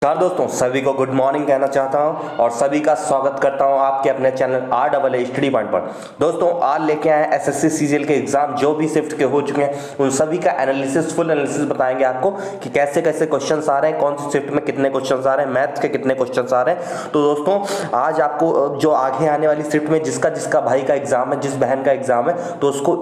नमस्कार दोस्तों, सभी को गुड मॉर्निंग कहना चाहता हूं और सभी का स्वागत करता हूं आपके अपने चैनल RAA स्टडी पॉइंट पर। दोस्तों आज लेके आए SSC CGL के एग्जाम जो भी शिफ्ट के हो चुके हैं उन सभी का एनालिसिस, फुल एनालिसिस बताएंगे आपको कि कैसे कैसे क्वेश्चंस आ रहे हैं, कौन सी शिफ्ट में कितने क्वेश्चंस आ रहे हैं, मैथ्स के कितने क्वेश्चंस आ रहे हैं। तो दोस्तों आज आपको जो आगे आने वाली शिफ्ट में जिसका जिसका भाई का एग्जाम है, जिस बहन का एग्जाम है, तो उसको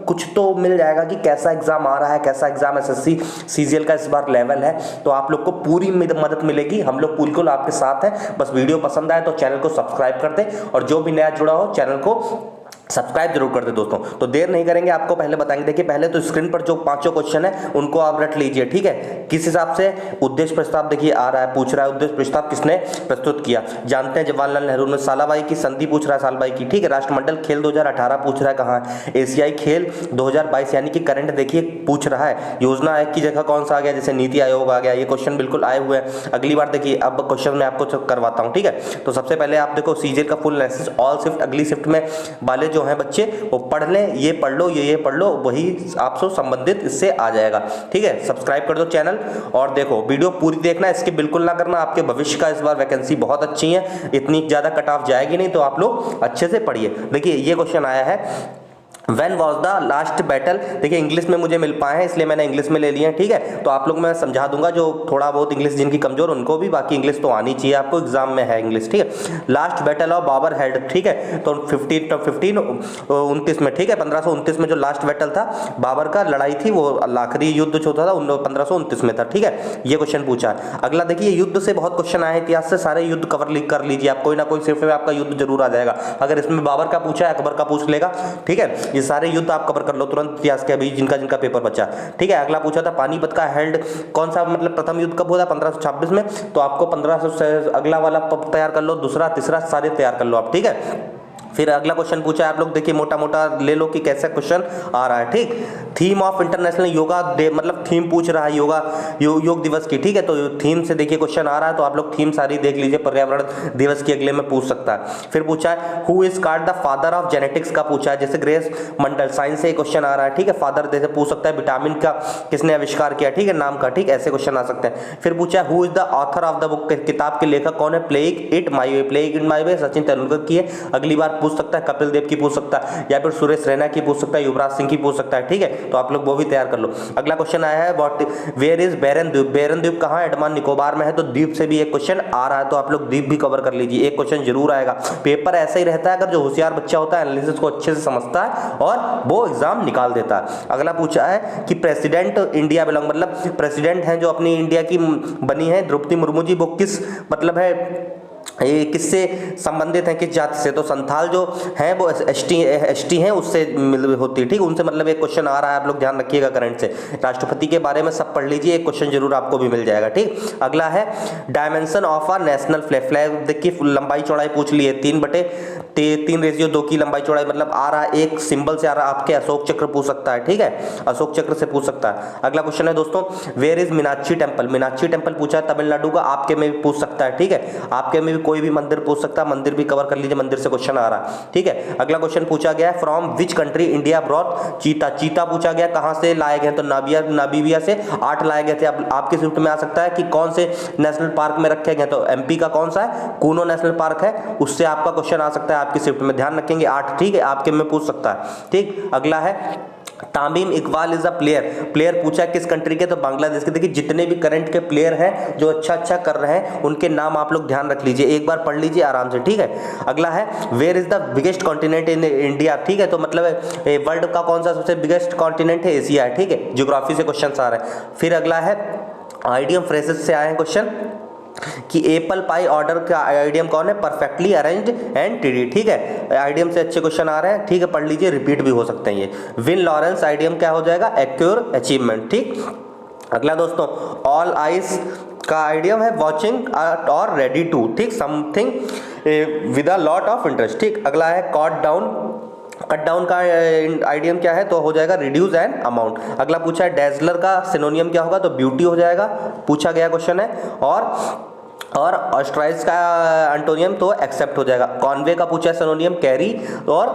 कुछ तो मिल जाएगा कि कैसा एग्जाम आ रहा है, कैसा एग्जाम SSC CGL का इस बार लेवल है। तो आप लोग को पूरी मदद मिलेगी, हम लोग बिल्कुल आपके साथ हैं। बस वीडियो पसंद आए तो चैनल को सब्सक्राइब कर दें और जो भी नया जुड़ा हो चैनल को सब्सक्राइब जरूर कर दे दोस्तों। तो देर नहीं करेंगे, आपको पहले बताएंगे। देखिए पहले तो स्क्रीन पर जो पांचों क्वेश्चन है उनको आप रट लीजिए, ठीक है। किस हिसाब से उद्देश्य प्रस्ताव देखिए आ रहा है, पूछ रहा है उद्देश्य प्रस्ताव किसने प्रस्तुत किया। जानते हैं जवाहरलाल नेहरू ने। सालाबाई की संधि पूछ रहा है, सालबाई की, ठीक है। राष्ट्रमंडल खेल 2018 पूछ रहा है कहाँ है। एशियाई खेल 2022 यानी कि करंट देखिए पूछ रहा है। योजना आयोग की जगह कौन सा आ गया, जैसे नीति आयोग आ गया। ये क्वेश्चन बिल्कुल आए हुए हैं। अगली बार देखिए अब क्वेश्चन मैं आपको करवाता हूँ, ठीक है। तो सबसे पहले आप देखो CGL का फुल एनालिसिस, ऑल शिफ्ट अगली शिफ्ट में वाले जो हैं बच्चे पढ़ लें, ये पढ़ लो, ये पढ़ लो, वही आपसे संबंधित इससे आ जाएगा, ठीक है। सब्सक्राइब कर दो चैनल और देखो वीडियो पूरी देखना, इसके बिल्कुल ना करना। आपके भविष्य का इस बार वैकेंसी बहुत अच्छी है, इतनी ज्यादा कट ऑफ जाएगी नहीं, तो आप लोग अच्छे से पढ़िए। देखिए ये क्वेश्चन आया है, When was the last battle। देखिए इंग्लिश में मुझे मिल पाए हैं इसलिए मैंने इंग्लिश में ले लिए हैं, ठीक है। तो आप लोग मैं समझा दूंगा, जो थोड़ा बहुत इंग्लिश जिनकी कमजोर उनको भी, बाकी इंग्लिश तो आनी चाहिए आपको, एग्जाम में है इंग्लिश, ठीक है। Last battle of Babar head, ठीक है। तो 1529 में, ठीक है। 1529 में जो लास्ट बैटल था बाबर का लड़ाई थी, वो आखिरी युद्ध जो था 1529 में था, ठीक है। ये क्वेश्चन पूछा है। अगला देखिए युद्ध से बहुत क्वेश्चन आए, इतिहास से सारे युद्ध कवर कर लीजिए आप, कोई ना कोई सिर्फ में आपका युद्ध जरूर आ जाएगा। अगर इसमें बाबर का पूछा है अकबर का पूछ लेगा, ठीक है। ये सारे युद्ध आप कवर कर लो तुरंत इतिहास के, अभी जिनका जिनका पेपर बचा, ठीक है। अगला पूछा था पानीपत का हेल्ड कौन सा, मतलब प्रथम युद्ध कब हुआ था, 1526 में। तो आपको 1500 से अगला वाला तैयार कर लो, दूसरा तीसरा सारे तैयार कर लो आप, ठीक है। फिर अगला क्वेश्चन पूछा है आप लोग, देखिए मोटा मोटा ले लो कि कैसा क्वेश्चन आ रहा है, ठीक। Theme of international yoga day, मतलब थीम पूछ रहा है योगा योग दिवस की, ठीक है। तो थीम से देखिए क्वेश्चन आ रहा है, तो आप लोग थीम सारी देख लीजिए, पर्यावरण दिवस की अगले में पूछ सकता है। फिर पूछा है who is called the father of genetics का पूछा है, जैसे ग्रेस मंडल, साइंस से क्वेश्चन आ रहा है, ठीक है। फादर जैसे पूछ सकता है, विटामिन का किसने आविष्कार किया, ठीक है, नाम का, ठीक, ऐसे क्वेश्चन आ सकते हैं। फिर पूछा है who is the author of the book, किताब के लेखक कौन है। Playing it my way, playing it my way Sachin Tendulkar की है। अगली बार पूछ सकता है कपिल देव की पूछ सकता है, या फिर सुरेश रैना की पूछ सकता है, युवराज सिंह की पूछ सकता है, ठीक है। तो आप लोग वो भी तैयार कर लो। अगला क्वेश्चन आया है व्हाट वेयर इज बैरन द्वीप, बैरन द्वीप कहां है, अंडमान निकोबार में है। तो द्वीप से भी एक क्वेश्चन आ रहा है, तो आप लोग द्वीप भी कवर कर लीजिए, एक क्वेश्चन जरूर आएगा। पेपर ऐसा ही रहता है, अगर जो होशियार बच्चा होता है एनालिसिस को अच्छे से समझता है और वो एग्जाम निकाल देता है। अगला पूछा है कि प्रेसिडेंट इंडिया बिलोंग, मतलब प्रेसिडेंट है जो अपनी इंडिया की बनी है द्रौपदी मुर्मू जी, वो किस मतलब है, ये किससे संबंधित है, किस जाति से। तो संथाल जो है वो एसटी है, उससे होती है, ठीक। उनसे मतलब एक क्वेश्चन आ रहा है, आप लोग ध्यान रखिएगा करंट से। राष्ट्रपति के बारे में सब पढ़ लीजिए, एक क्वेश्चन जरूर आपको भी मिल जाएगा, ठीक। अगला है dimension of a national flag, flag देखिए लंबाई चौड़ाई पूछ ली है, 3:2 की लंबाई चौड़ाई, मतलब आ रहा है एक सिंबल से आ रहा है आपके, अशोक चक्र पूछ सकता है, ठीक है, अशोक चक्र से पूछ सकता है। अगला क्वेश्चन है दोस्तों where is Meenakshi temple, Meenakshi temple पूछा है तमिलनाडु का, आपके में भी पूछ सकता है, ठीक है। आपके में भी कोई भी मंदिर पूछ सकता है, मंदिर भी कवर कर लीजिए, मंदिर से क्वेश्चन आ रहा है, ठीक है। अगला क्वेश्चन पूछा गया है from which country India brought चीता, चीता पूछा गया कहां से लाए गए, तो नामीबिया से 8 लाए गए थे। अब आपके शिफ्ट में आ सकता है कि कौन से नेशनल पार्क में रखे गए, तो MP का कौन सा है, कूनो नेशनल पार्क है, उससे आपका क्वेश्चन आ सकता है आपकी शिफ्ट में, ध्यान रखेंगे 8, ठीक है, आपके में पूछ सकता है, ठीक। अगला है Tamim Iqbal is a player, player पूछा है किस कंट्री के, तो बांग्लादेश के। देखिए जितने भी करंट के प्लेयर हैं जो अच्छा कर रहे हैं उनके नाम आप लोग ध्यान रख लीजिए, एक बार पढ़ लीजिए आराम से, ठीक है। अगला है where is the biggest continent in India, ठीक है। तो मतलब वर्ल्ड का कौन सा सबसे बिगेस्ट कॉन्टिनेंट है, एशिया है, ठीक है। ज्योग्राफी से क्वेश्चन आ रहे हैं। फिर अगला है आइडियम फ्रेजेस से आए हैं क्वेश्चन कि एप्पल पाई ऑर्डर का आइडियम कौन है, परफेक्टली अरेंज्ड एंड टीडी, ठीक है। आइडियम से अच्छे क्वेश्चन आ रहे हैं, ठीक है, पढ़ लीजिए, रिपीट भी हो सकते हैं ये। विन लॉरेंस आइडियम क्या हो जाएगा, एक्योर अचीवमेंट, ठीक। अगला दोस्तों ऑल आइस का आइडियम है वॉचिंग और रेडी टू, ठीक, something with a lot of interest, ठीक। अगला है कट डाउन का आइडियम क्या है, तो हो जाएगा रिड्यूस एंड अमाउंट। अगला पूछा है डेजलर का सिनोनियम क्या होगा, तो ब्यूटी हो जाएगा, पूछा गया क्वेश्चन है। और ऑस्ट्राइज का एंटोनियम तो एक्सेप्ट हो जाएगा। कॉन्वे का पूछा है सिनोनियम कैरी, और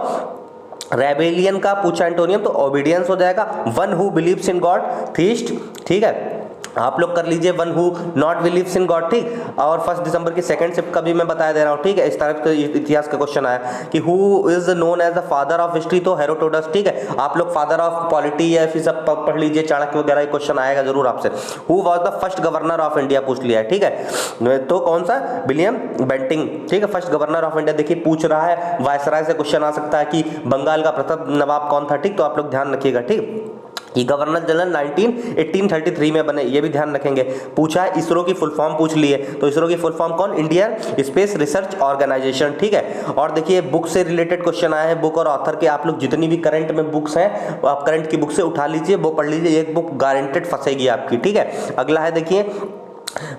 रेबेलियन का पूछा एंटोनियम तो ओबीडियंस हो जाएगा। One who believes in God, theist, ठीक है। आप लोग कर लीजिए one who not believes in God, ठीक। और 1 दिसंबर की सेकंड शिफ्ट का भी मैं बता दे रहा हूँ, ठीक है। इस तरह के इतिहास का क्वेश्चन आया कि who is known as the father of history, तो हेरोडोटस, ठीक है। आप लोग फादर ऑफ पॉलिटी या फिर सब पढ़ लीजिए, चाणक्य वगैरह क्वेश्चन आएगा जरूर आपसे। Who was the first governor of India पूछ लिया है, ठीक है। तो कौन सा, विलियम बेंटिंग, ठीक है, फर्स्ट गवर्नर ऑफ इंडिया। देखिए पूछ रहा है वायसराय से क्वेश्चन आ सकता है कि बंगाल का प्रथम नवाब कौन था, ठीक। तो आप लोग ध्यान रखिएगा, ठीक। ये गवर्नर जनरल 1833 में बने, ये भी ध्यान रखेंगे। पूछा है इसरो की फुल फॉर्म पूछ लिए, तो इसरो की फुल फॉर्म कौन, इंडियन स्पेस रिसर्च ऑर्गेनाइजेशन, ठीक है। और देखिए बुक से रिलेटेड क्वेश्चन आए हैं, बुक और ऑथर के। आप लोग जितनी भी करंट में बुक्स हैं आप करंट की बुक से उठा लीजिए, वो पढ़ लीजिए, एक बुक गारंटेड फंसेगी आपकी, ठीक है। अगला है देखिए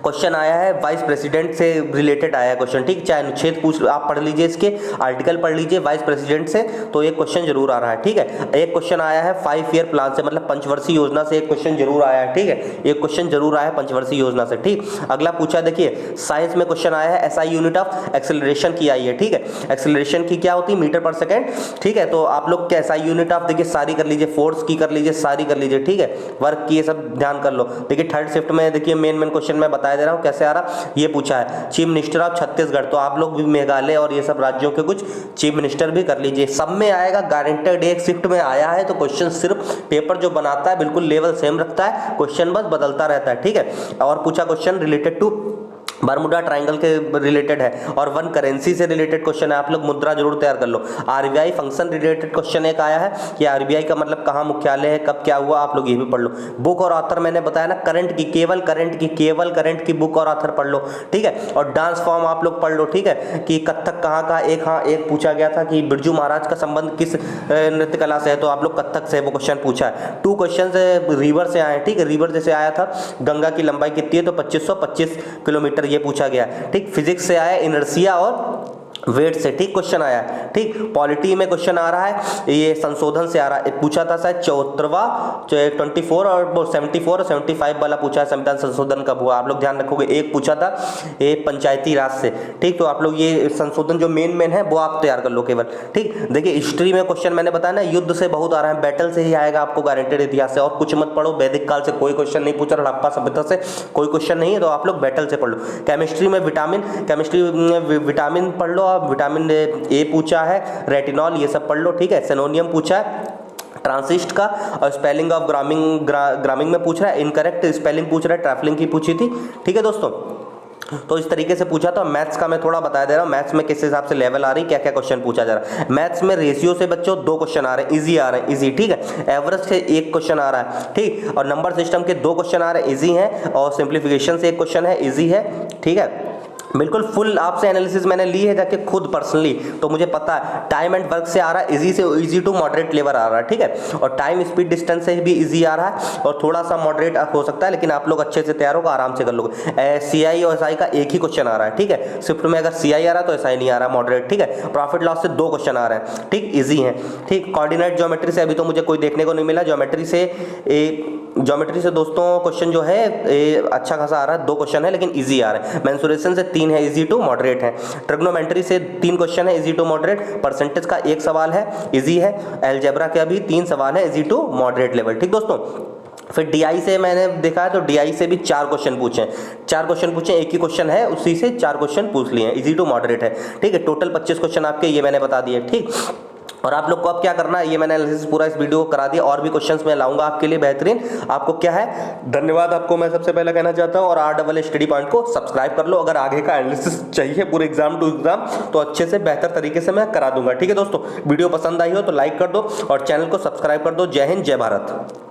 क्वेश्चन आया है वाइस प्रेसिडेंट से रिलेटेड आया है क्वेश्चन, ठीक। चाहे अनुच्छेद पूछ आप पढ़ लीजिए, इसके आर्टिकल पढ़ लीजिए वाइस प्रेसिडेंट से, तो एक क्वेश्चन जरूर आ रहा है, ठीक है। एक क्वेश्चन आया है 5 ईयर प्लान से, मतलब पंचवर्षीय योजना से एक क्वेश्चन जरूर आया है, ठीक है। एक क्वेश्चन जरूर आया है पंचवर्षीय योजना से, ठीक। अगला पूछा देखिए साइंस में क्वेश्चन आया है SI यूनिट ऑफ एक्सेलरेशन की आई है, ठीक है। एक्सेलरेशन की क्या होती है, मीटर पर सेकेंड, ठीक है। तो आप लोग क्या SI यूनिट ऑफ देखिए सारी कर लीजिए, फोर्स की कर लीजिए, सारी कर लीजिए, ठीक है। वर्क की ये सब ध्यान कर लो। देखिए थर्ड शिफ्ट में देखिए मेन क्वेश्चन मैं बता दे रहा हूँ कैसे आ रहा, ये पूछा है चीफ मिनिस्टर ऑफ छत्तीसगढ़, तो आप लोग भी मेघालय और ये सब राज्यों के कुछ चीफ मिनिस्टर भी कर लीजिए, सब में आएगा गारंटेड। एक शिफ्ट में आया है तो क्वेश्चन सिर्फ पेपर जो बनाता है बिल्कुल लेवल सेम रखता है, क्वेश्चन बस बदलता रहता है, ठीक है। और पूछा question related to Bermuda triangle के रिलेटेड है, और वन करेंसी से रिलेटेड क्वेश्चन है, आप लोग मुद्रा जरूर तैयार कर लो। RBI फंक्शन रिलेटेड क्वेश्चन एक आया है कि RBI का मतलब कहाँ मुख्यालय है, कब क्या हुआ, आप लोग ये भी पढ़ लो। बुक और ऑथर मैंने बताया ना, करंट की केवल करंट की बुक और ऑथर पढ़ लो, ठीक है। और डांस फॉर्म आप लोग पढ़ लो, ठीक है, कि कथक कहाँ का, एक पूछा गया था कि बिरजू महाराज का संबंध किस नृत्य कला से है, तो आप लोग कथक से वो क्वेश्चन पूछा है। 2 क्वेश्चन रिवर से आए, ठीक है। रिवर जैसे आया था गंगा की लंबाई कितनी है, तो 2525 किलोमीटर ये पूछा गया, ठीक। फिजिक्स से आया इनर्शिया और वेट से, ठीक, क्वेश्चन आया है, ठीक। पॉलिटी में क्वेश्चन आ रहा है, ये संशोधन से आ रहा है, पूछा था शायद 24 और 74 और 75 वाला पूछा है, संविधान संशोधन कब हुआ, आप लोग ध्यान रखोगे। एक पूछा था ये पंचायती राज से, ठीक। तो आप लोग ये संशोधन जो मेन है वो आप तैयार कर लो केवल, ठीक। देखिए हिस्ट्री में क्वेश्चन मैंने बताया ना, युद्ध से बहुत आ रहा है, बैटल से ही आएगा आपको गारंटेड, इतिहास से और कुछ मत पढ़ो। वैदिक काल से कोई क्वेश्चन नहीं पूछा, हड़प्पा सभ्यता से कोई क्वेश्चन नहीं है, तो आप लोग बैटल से पढ़ लो। केमिस्ट्री में विटामिन पढ़ लो, विटामिन ए पूछा है, रेटिनॉल ये सब पढ़ लो, ठीक है। सेनोनियम पूछा है ट्रांसिस्ट का, और स्पेलिंग ऑफ ग्रामिंग में पूछ रहा है, इनकरेक्ट स्पेलिंग पूछ रहा है, ट्रैफलिंग की पूछी थी, ठीक है दोस्तों। तो इस तरीके से पूछा। तो मैथ्स का मैं थोड़ा बता दे रहा हूँ, मैथ्स में किस हिसाब से लेवल आ रही, क्या क्या क्वेश्चन पूछा जा रहा है। मैथ्स में रेशियो से बच्चों 2 क्वेश्चन आ रहे हैं, इजी आ रहे हैं, इजी, ठीक है। एवरेज से 1 क्वेश्चन आ रहा है, ठीक। और नंबर सिस्टम के 2 क्वेश्चन आ रहे हैं, इजी है। और सिंप्लीफिकेशन से 1 क्वेश्चन है, इजी है, ठीक है। बिल्कुल फुल आपसे एनालिसिस मैंने ली है जाके खुद पर्सनली, तो मुझे पता है। टाइम एंड वर्क से आ रहा है, इजी से इजी टू मॉडरेट लेवल आ रहा है, ठीक है। और टाइम स्पीड डिस्टेंस से भी इजी आ रहा है, और थोड़ा सा मॉडरेट हो सकता है, लेकिन आप लोग अच्छे से तैयार होगा, आराम से कर लोगे। CI और SI का एक ही क्वेश्चन आ रहा है, ठीक है। शिफ्ट में अगर CI आ रहा है तो SI नहीं आ रहा, मॉडरेट, ठीक है। प्रॉफिट लॉस से 2 क्वेश्चन आ रहे हैं, ठीक, इजी है, ठीक। कोऑर्डिनेट ज्योमेट्री से अभी तो मुझे कोई देखने को नहीं मिला, ज्योमेट्री से दोस्तों क्वेश्चन जो है अच्छा खासा आ रहा है, 2 क्वेश्चन है लेकिन इजी आ रहा है। मेंसुरेशन से 3 है, इजी टू मॉडरेट है। ट्रिग्नोमेट्री से 3 क्वेश्चन है, इजी टू मॉडरेट। परसेंटेज का 1 सवाल है, इजी है। अलजेब्रा के अभी 3 सवाल है, इजी टू मॉडरेट लेवल, ठीक दोस्तों। फिर DI से मैंने देखा है, तो DI से भी 4 क्वेश्चन पूछे, 4 क्वेश्चन पूछे, एक ही क्वेश्चन है उसी से 4 क्वेश्चन पूछ लिए, इजी टू मॉडरेट है, ठीक है। टोटल 25 क्वेश्चन आपके ये मैंने बता दिए, ठीक। और आप लोग को अब क्या करना है, ये मैंने एनालिसिस पूरा इस वीडियो को करा दिया, और भी क्वेश्चंस मैं लाऊंगा आपके लिए बेहतरीन। आपको क्या है, धन्यवाद आपको मैं सबसे पहले कहना चाहता हूं, और RAA स्टडी पॉइंट को सब्सक्राइब कर लो। अगर आगे का एनालिसिस चाहिए पूरे एग्जाम टू एग्जाम, तो अच्छे से बेहतर तरीके से मैं करा दूंगा, ठीक है दोस्तों। वीडियो पसंद आई हो तो लाइक कर दो और चैनल को सब्सक्राइब कर दो। जय हिंद, जय भारत।